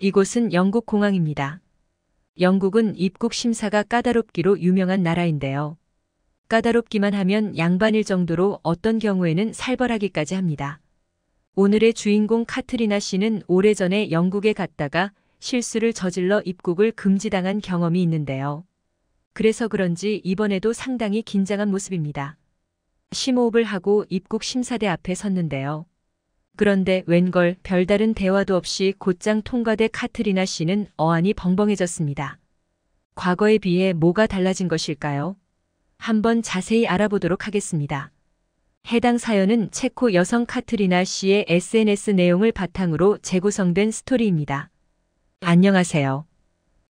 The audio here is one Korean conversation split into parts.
이곳은 영국 공항입니다. 영국은 입국 심사가 까다롭기로 유명한 나라인데요. 까다롭기만 하면 양반일 정도로 어떤 경우에는 살벌하기까지 합니다. 오늘의 주인공 카트리나 씨는 오래전에 영국에 갔다가 실수를 저질러 입국을 금지당한 경험이 있는데요. 그래서 그런지 이번에도 상당히 긴장한 모습입니다. 심호흡을 하고 입국 심사대 앞에 섰는데요. 그런데 웬걸 별다른 대화도 없이 곧장 통과돼 카트리나 씨는 어안이 벙벙해졌습니다. 과거에 비해 뭐가 달라진 것일까요? 한번 자세히 알아보도록 하겠습니다. 해당 사연은 체코 여성 카트리나 씨의 SNS 내용을 바탕으로 재구성된 스토리입니다. 안녕하세요.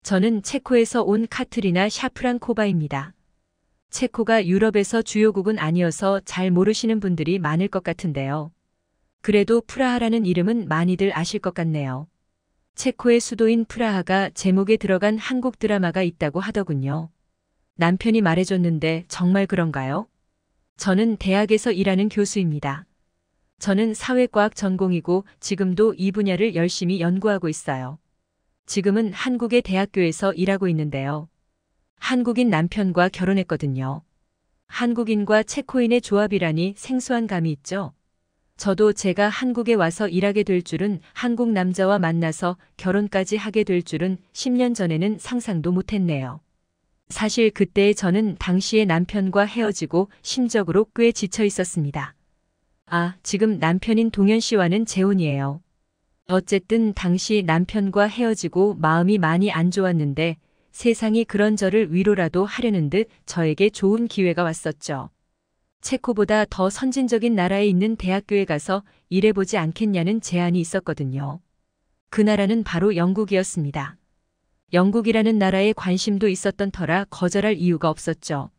저는 체코에서 온 카트리나 샤프랑코바입니다. 체코가 유럽에서 주요국은 아니어서 잘 모르시는 분들이 많을 것 같은데요. 그래도 프라하라는 이름은 많이들 아실 것 같네요. 체코의 수도인 프라하가 제목에 들어간 한국 드라마가 있다고 하더군요. 남편이 말해줬는데 정말 그런가요? 저는 대학에서 일하는 교수입니다. 저는 사회과학 전공이고 지금도 이 분야를 열심히 연구하고 있어요. 지금은 한국의 대학교에서 일하고 있는데요. 한국인 남편과 결혼했거든요. 한국인과 체코인의 조합이라니 생소한 감이 있죠? 저도 제가 한국에 와서 일하게 될 줄은, 한국 남자와 만나서 결혼까지 하게 될 줄은 10년 전에는 상상도 못했네요. 사실 그때의 저는 당시의 남편과 헤어지고 심적으로 꽤 지쳐 있었습니다. 지금 남편인 동현 씨와는 재혼이에요. 어쨌든 당시 남편과 헤어지고 마음이 많이 안 좋았는데 세상이 그런 저를 위로라도 하려는 듯 저에게 좋은 기회가 왔었죠. 체코보다 더 선진적인 나라에 있는 대학교에 가서 일해보지 않겠냐는 제안이 있었거든요. 그 나라는 바로 영국이었습니다. 영국이라는 나라에 관심도 있었던 터라 거절할 이유가 없었죠.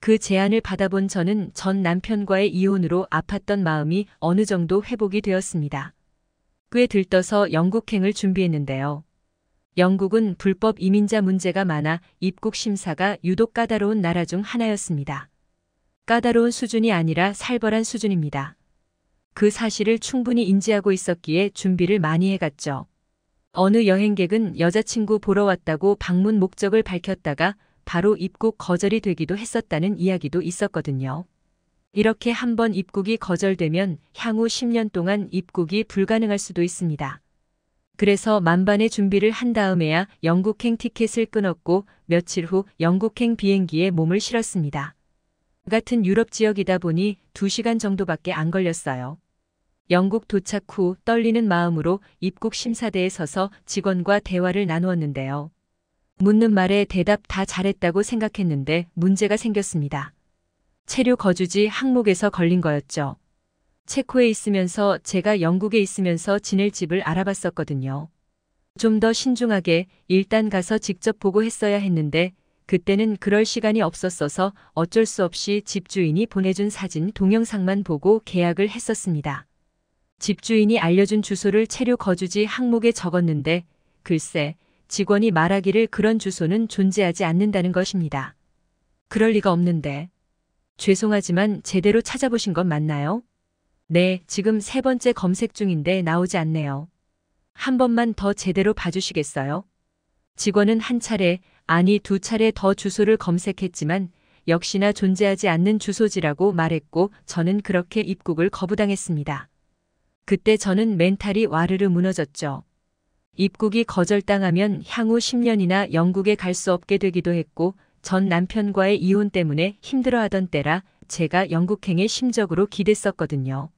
그 제안을 받아본 저는 전 남편과의 이혼으로 아팠던 마음이 어느 정도 회복이 되었습니다. 꽤 들떠서 영국행을 준비했는데요. 영국은 불법 이민자 문제가 많아 입국 심사가 유독 까다로운 나라 중 하나였습니다. 까다로운 수준이 아니라 살벌한 수준입니다. 그 사실을 충분히 인지하고 있었기에 준비를 많이 해갔죠. 어느 여행객은 여자친구 보러 왔다고 방문 목적을 밝혔다가 바로 입국 거절이 되기도 했었다는 이야기도 있었거든요. 이렇게 한번 입국이 거절되면 향후 10년 동안 입국이 불가능할 수도 있습니다. 그래서 만반의 준비를 한 다음에야 영국행 티켓을 끊었고 며칠 후 영국행 비행기에 몸을 실었습니다. 같은 유럽 지역이다 보니 2시간 정도밖에 안 걸렸어요. 영국 도착 후 떨리는 마음으로 입국 심사대에 서서 직원과 대화를 나누었는데요. 묻는 말에 대답 다 잘했다고 생각했는데 문제가 생겼습니다. 체류 거주지 항목에서 걸린 거였죠. 체코에 있으면서 제가 영국에 있으면서 지낼 집을 알아봤었거든요. 좀 더 신중하게 일단 가서 직접 보고 했어야 했는데 그때는 그럴 시간이 없었어서 어쩔 수 없이 집주인이 보내준 사진 동영상만 보고 계약을 했었습니다. 집주인이 알려준 주소를 체류 거주지 항목에 적었는데 글쎄 직원이 말하기를 그런 주소는 존재하지 않는다는 것입니다. 그럴 리가 없는데. 죄송하지만 제대로 찾아보신 건 맞나요? 네, 지금 3번째 검색 중인데 나오지 않네요. 한 번만 더 제대로 봐주시겠어요? 직원은 한 차례, 아니 2차례 더 주소를 검색했지만 역시나 존재하지 않는 주소지라고 말했고 저는 그렇게 입국을 거부당했습니다. 그때 저는 멘탈이 와르르 무너졌죠. 입국이 거절당하면 향후 10년이나 영국에 갈 수 없게 되기도 했고 전 남편과의 이혼 때문에 힘들어하던 때라 제가 영국행에 심적으로 기댔었거든요.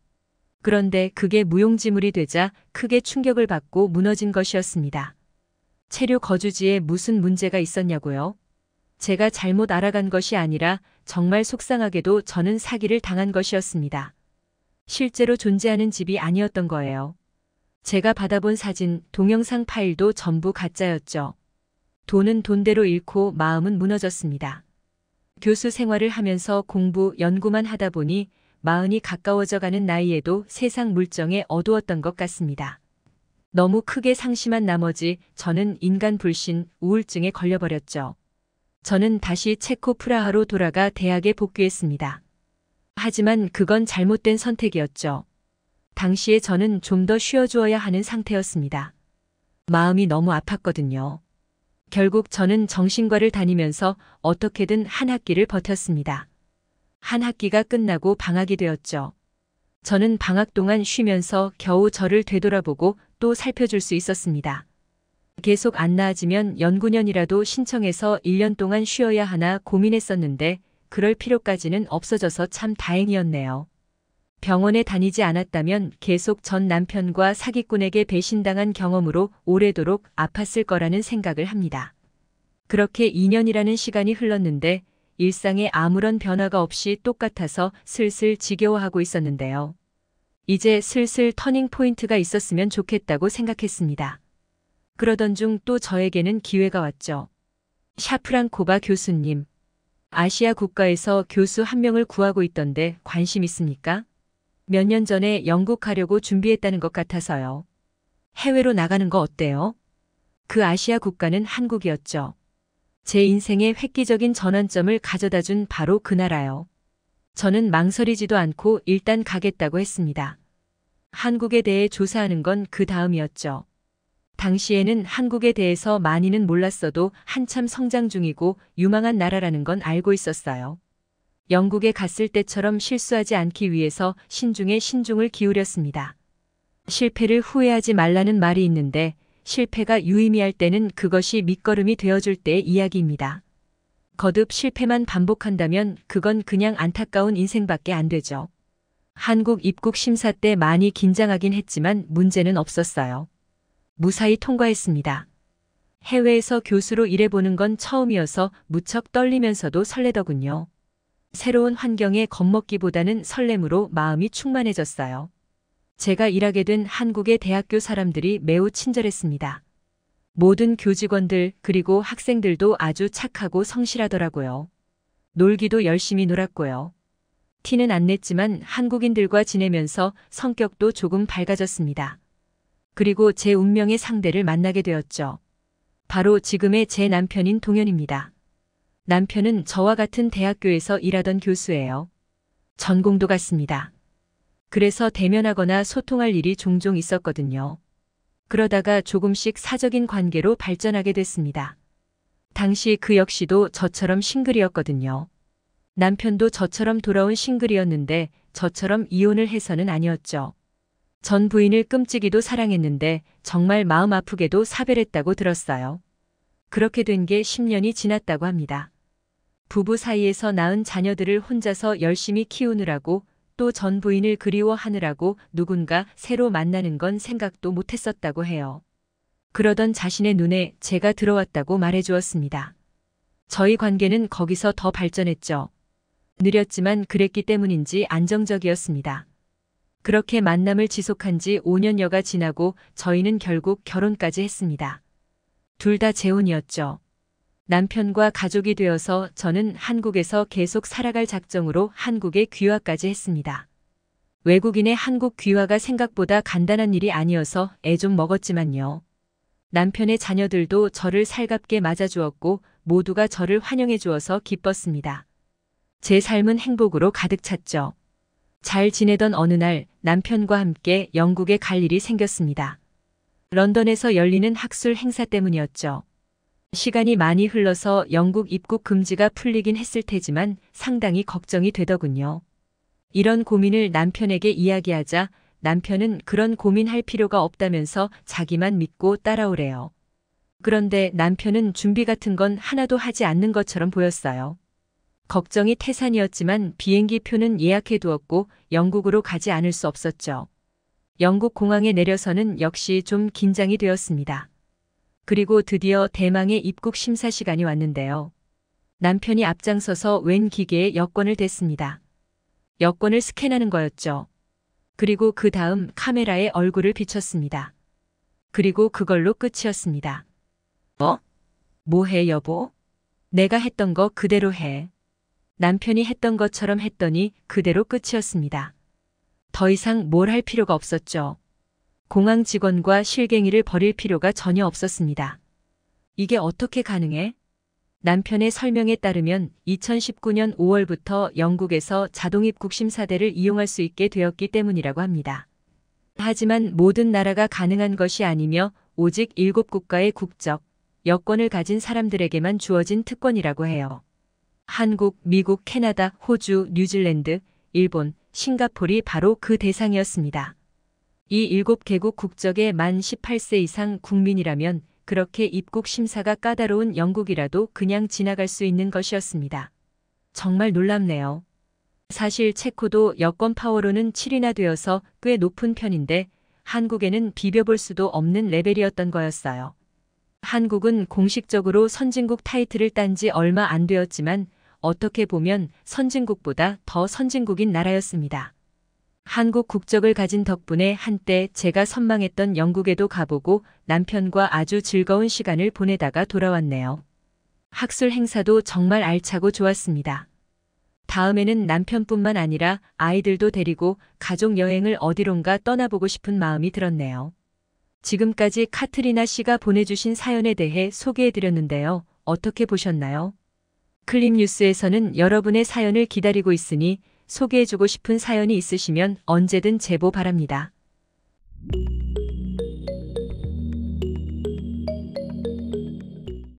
그런데 그게 무용지물이 되자 크게 충격을 받고 무너진 것이었습니다. 체류 거주지에 무슨 문제가 있었냐고요? 제가 잘못 알아간 것이 아니라 정말 속상하게도 저는 사기를 당한 것이었습니다. 실제로 존재하는 집이 아니었던 거예요. 제가 받아본 사진, 동영상 파일도 전부 가짜였죠. 돈은 돈대로 잃고 마음은 무너졌습니다. 교수 생활을 하면서 공부, 연구만 하다 보니 마흔이 가까워져 가는 나이에도 세상 물정에 어두웠던 것 같습니다. 너무 크게 상심한 나머지 저는 인간 불신, 우울증에 걸려버렸죠. 저는 다시 체코 프라하로 돌아가 대학에 복귀했습니다. 하지만 그건 잘못된 선택이었죠. 당시에 저는 좀 더 쉬어주어야 하는 상태였습니다. 마음이 너무 아팠거든요. 결국 저는 정신과를 다니면서 어떻게든 한 학기를 버텼습니다. 한 학기가 끝나고 방학이 되었죠. 저는 방학 동안 쉬면서 겨우 저를 되돌아보고 또 살펴줄 수 있었습니다. 계속 안 나아지면 연구년이라도 신청해서 1년 동안 쉬어야 하나 고민했었는데 그럴 필요까지는 없어져서 참 다행이었네요. 병원에 다니지 않았다면 계속 전 남편과 사기꾼에게 배신당한 경험으로 오래도록 아팠을 거라는 생각을 합니다. 그렇게 2년이라는 시간이 흘렀는데 일상에 아무런 변화가 없이 똑같아서 슬슬 지겨워하고 있었는데요. 이제 슬슬 터닝 포인트가 있었으면 좋겠다고 생각했습니다. 그러던 중 또 저에게는 기회가 왔죠. 샤프랑코바 교수님. 아시아 국가에서 교수 한 명을 구하고 있던데 관심 있습니까? 몇 년 전에 영국 가려고 준비했다는 것 같아서요. 해외로 나가는 거 어때요? 그 아시아 국가는 한국이었죠. 제 인생의 획기적인 전환점을 가져다 준 바로 그 나라요. 저는 망설이지도 않고 일단 가겠다고 했습니다. 한국에 대해 조사하는 건 그 다음이었죠. 당시에는 한국에 대해서 많이는 몰랐어도 한참 성장 중이고 유망한 나라라는 건 알고 있었어요. 영국에 갔을 때처럼 실수하지 않기 위해서 신중에 신중을 기울였습니다. 실패를 후회하지 말라는 말이 있는데 실패가 유의미할 때는 그것이 밑거름이 되어줄 때의 이야기입니다. 거듭 실패만 반복한다면 그건 그냥 안타까운 인생밖에 안 되죠. 한국 입국 심사 때 많이 긴장하긴 했지만 문제는 없었어요. 무사히 통과했습니다. 해외에서 교수로 일해보는 건 처음이어서 무척 떨리면서도 설레더군요. 새로운 환경에 겁먹기보다는 설렘으로 마음이 충만해졌어요. 제가 일하게 된 한국의 대학교 사람들이 매우 친절했습니다. 모든 교직원들 그리고 학생들도 아주 착하고 성실하더라고요. 놀기도 열심히 놀았고요. 티는 안 냈지만 한국인들과 지내면서 성격도 조금 밝아졌습니다. 그리고 제 운명의 상대를 만나게 되었죠. 바로 지금의 제 남편인 동현입니다. 남편은 저와 같은 대학교에서 일하던 교수예요. 전공도 같습니다. 그래서 대면하거나 소통할 일이 종종 있었거든요. 그러다가 조금씩 사적인 관계로 발전하게 됐습니다. 당시 그 역시도 저처럼 싱글이었거든요. 남편도 저처럼 돌아온 싱글이었는데 저처럼 이혼을 해서는 아니었죠. 전 부인을 끔찍이도 사랑했는데 정말 마음 아프게도 사별했다고 들었어요. 그렇게 된 게 10년이 지났다고 합니다. 부부 사이에서 낳은 자녀들을 혼자서 열심히 키우느라고 또 전 부인을 그리워하느라고 누군가 새로 만나는 건 생각도 못했었다고 해요. 그러던 자신의 눈에 제가 들어왔다고 말해주었습니다. 저희 관계는 거기서 더 발전했죠. 느렸지만 그랬기 때문인지 안정적이었습니다. 그렇게 만남을 지속한 지 5년여가 지나고 저희는 결국 결혼까지 했습니다. 둘 다 재혼이었죠. 남편과 가족이 되어서 저는 한국에서 계속 살아갈 작정으로 한국에 귀화까지 했습니다. 외국인의 한국 귀화가 생각보다 간단한 일이 아니어서 애 좀 먹었지만요. 남편의 자녀들도 저를 살갑게 맞아주었고 모두가 저를 환영해 주어서 기뻤습니다. 제 삶은 행복으로 가득 찼죠. 잘 지내던 어느 날 남편과 함께 영국에 갈 일이 생겼습니다. 런던에서 열리는 학술 행사 때문이었죠. 시간이 많이 흘러서 영국 입국 금지가 풀리긴 했을 테지만 상당히 걱정이 되더군요. 이런 고민을 남편에게 이야기하자 남편은 그런 고민할 필요가 없다면서 자기만 믿고 따라오래요. 그런데 남편은 준비 같은 건 하나도 하지 않는 것처럼 보였어요. 걱정이 태산이었지만 비행기 표는 예약해 두었고 영국으로 가지 않을 수 없었죠. 영국 공항에 내려서는 역시 좀 긴장이 되었습니다. 그리고 드디어 대망의 입국 심사 시간이 왔는데요. 남편이 앞장서서 웬 기계에 여권을 댔습니다. 여권을 스캔하는 거였죠. 그리고 그 다음 카메라에 얼굴을 비췄습니다. 그리고 그걸로 끝이었습니다. 뭐해 여보? 내가 했던 거 그대로 해. 남편이 했던 것처럼 했더니 그대로 끝이었습니다. 더 이상 뭘 할 필요가 없었죠. 공항 직원과 실갱이를 벌일 필요가 전혀 없었습니다. 이게 어떻게 가능해? 남편의 설명에 따르면 2019년 5월부터 영국에서 자동 입국 심사대를 이용할 수 있게 되었기 때문이라고 합니다. 하지만 모든 나라가 가능한 것이 아니며 오직 7국가의 국적, 여권을 가진 사람들에게만 주어진 특권이라고 해요. 한국, 미국, 캐나다, 호주, 뉴질랜드, 일본, 싱가폴이 바로 그 대상이었습니다. 이 7개국 국적의 만 18세 이상 국민이라면 그렇게 입국 심사가 까다로운 영국이라도 그냥 지나갈 수 있는 것이었습니다. 정말 놀랍네요. 사실 체코도 여권 파워로는 7위나 되어서 꽤 높은 편인데 한국에는 비벼볼 수도 없는 레벨이었던 거였어요. 한국은 공식적으로 선진국 타이틀을 딴 지 얼마 안 되었지만 어떻게 보면 선진국보다 더 선진국인 나라였습니다. 한국 국적을 가진 덕분에 한때 제가 선망했던 영국에도 가보고 남편과 아주 즐거운 시간을 보내다가 돌아왔네요. 학술 행사도 정말 알차고 좋았습니다. 다음에는 남편뿐만 아니라 아이들도 데리고 가족 여행을 어디론가 떠나보고 싶은 마음이 들었네요. 지금까지 카트리나 씨가 보내주신 사연에 대해 소개해드렸는데요. 어떻게 보셨나요? 클립뉴스에서는 여러분의 사연을 기다리고 있으니 소개해주고 싶은 사연이 있으시면 언제든 제보 바랍니다.